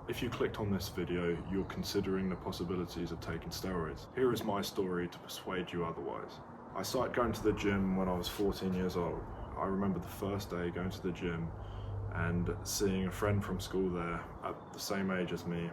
If you clicked on this video, you're considering the possibilities of taking steroids. Here is my story to persuade you otherwise. I started going to the gym when I was 14 years old. I remember the first day going to the gym and seeing a friend from school there at the same age as me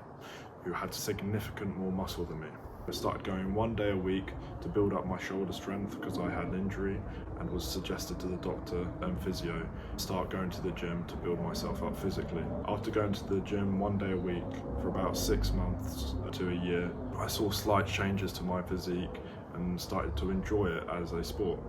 who had significant more muscle than me. I started going 1 day a week to build up my shoulder strength because I had an injury and was suggested to the doctor and physio start going to the gym to build myself up physically. After going to the gym 1 day a week for about 6 months to a year, I saw slight changes to my physique and started to enjoy it as a sport.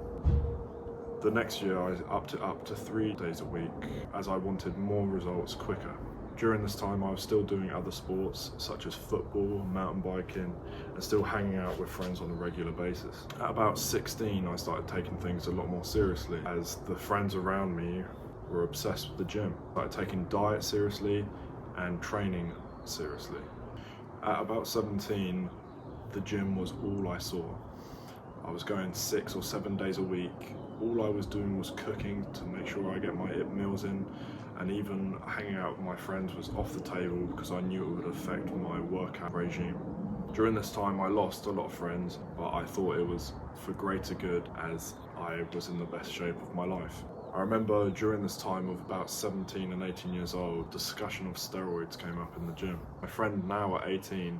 The next year I upped it up to 3 days a week as I wanted more results quicker. During this time I was still doing other sports such as football, mountain biking, and still hanging out with friends on a regular basis. At about 16 I started taking things a lot more seriously as the friends around me were obsessed with the gym. I started taking diet seriously and training seriously. At about 17 the gym was all I saw. I was going 6 or 7 days a week. All I was doing was cooking to make sure I get my meals in, and even hanging out with my friends was off the table because I knew it would affect my workout regime. During this time I lost a lot of friends, but I thought it was for greater good as I was in the best shape of my life. I remember during this time of about 17 and 18 years old, discussion of steroids came up in the gym. My friend now at 18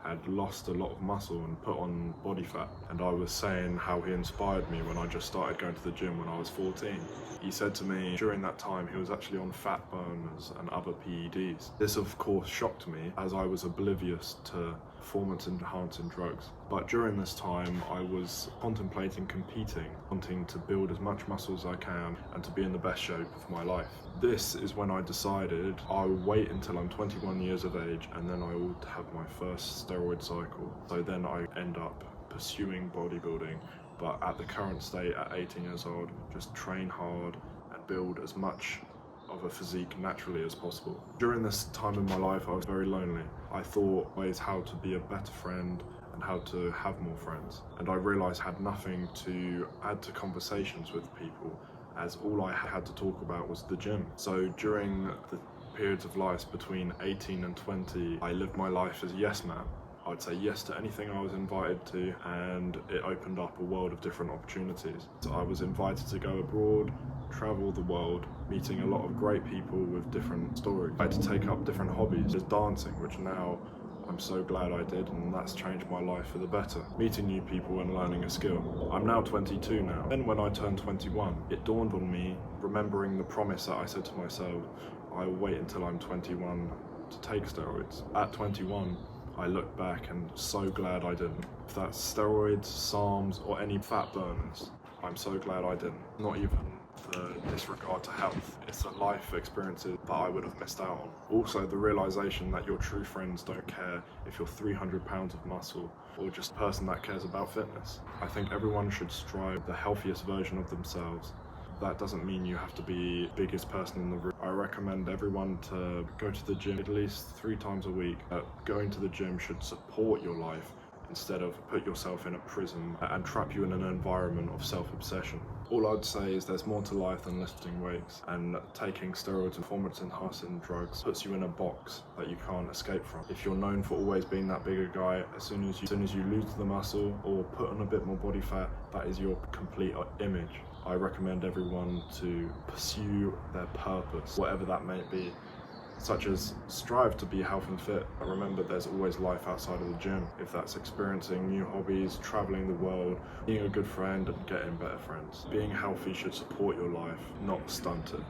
had lost a lot of muscle and put on body fat, and I was saying how he inspired me when I just started going to the gym when I was 14. He said to me during that time he was actually on fat burners and other PEDs. This of course shocked me as I was oblivious to performance enhancing drugs. But during this time I was contemplating competing, wanting to build as much muscle as I can and to be in the best shape of my life. This is when I decided I would wait until I'm 21 years of age and then I would have my first steroid cycle. So then I end up pursuing bodybuilding, but at the current state at 18 years old, just train hard and build as much of a physique naturally as possible. During this time in my life I was very lonely. I thought ways how to be a better friend and how to have more friends, and I realised I had nothing to add to conversations with people as all I had to talk about was the gym. So during the periods of life between 18 and 20 I lived my life as a yes man. I'd say yes to anything I was invited to, and it opened up a world of different opportunities. So I was invited to go abroad, travel the world, meeting a lot of great people with different stories. I had to take up different hobbies, as dancing, which now I'm so glad I did, and that's changed my life for the better. Meeting new people and learning a skill. I'm now 22 now. Then when I turned 21, it dawned on me, remembering the promise that I said to myself, I will wait until I'm 21 to take steroids. At 21, I look back and so glad I didn't. If that's steroids, Sarms, or any fat burners, I'm so glad I didn't. Not even the disregard to health. It's the life experiences that I would have missed out on. Also the realization that your true friends don't care if you're 300 pounds of muscle or just a person that cares about fitness. I think everyone should strive the healthiest version of themselves. That doesn't mean you have to be the biggest person in the room. I recommend everyone to go to the gym at least 3 times a week. Going to the gym should support your life instead of put yourself in a prison and trap you in an environment of self-obsession. All I'd say is there's more to life than lifting weights, and taking steroids and performance enhancing drugs puts you in a box that you can't escape from. If you're known for always being that bigger guy, as soon as you lose the muscle or put on a bit more body fat, that is your complete image. I recommend everyone to pursue their purpose, whatever that may be, such as strive to be healthy and fit. But remember, there's always life outside of the gym. If that's experiencing new hobbies, traveling the world, being a good friend and getting better friends. Being healthy should support your life, not stunt it.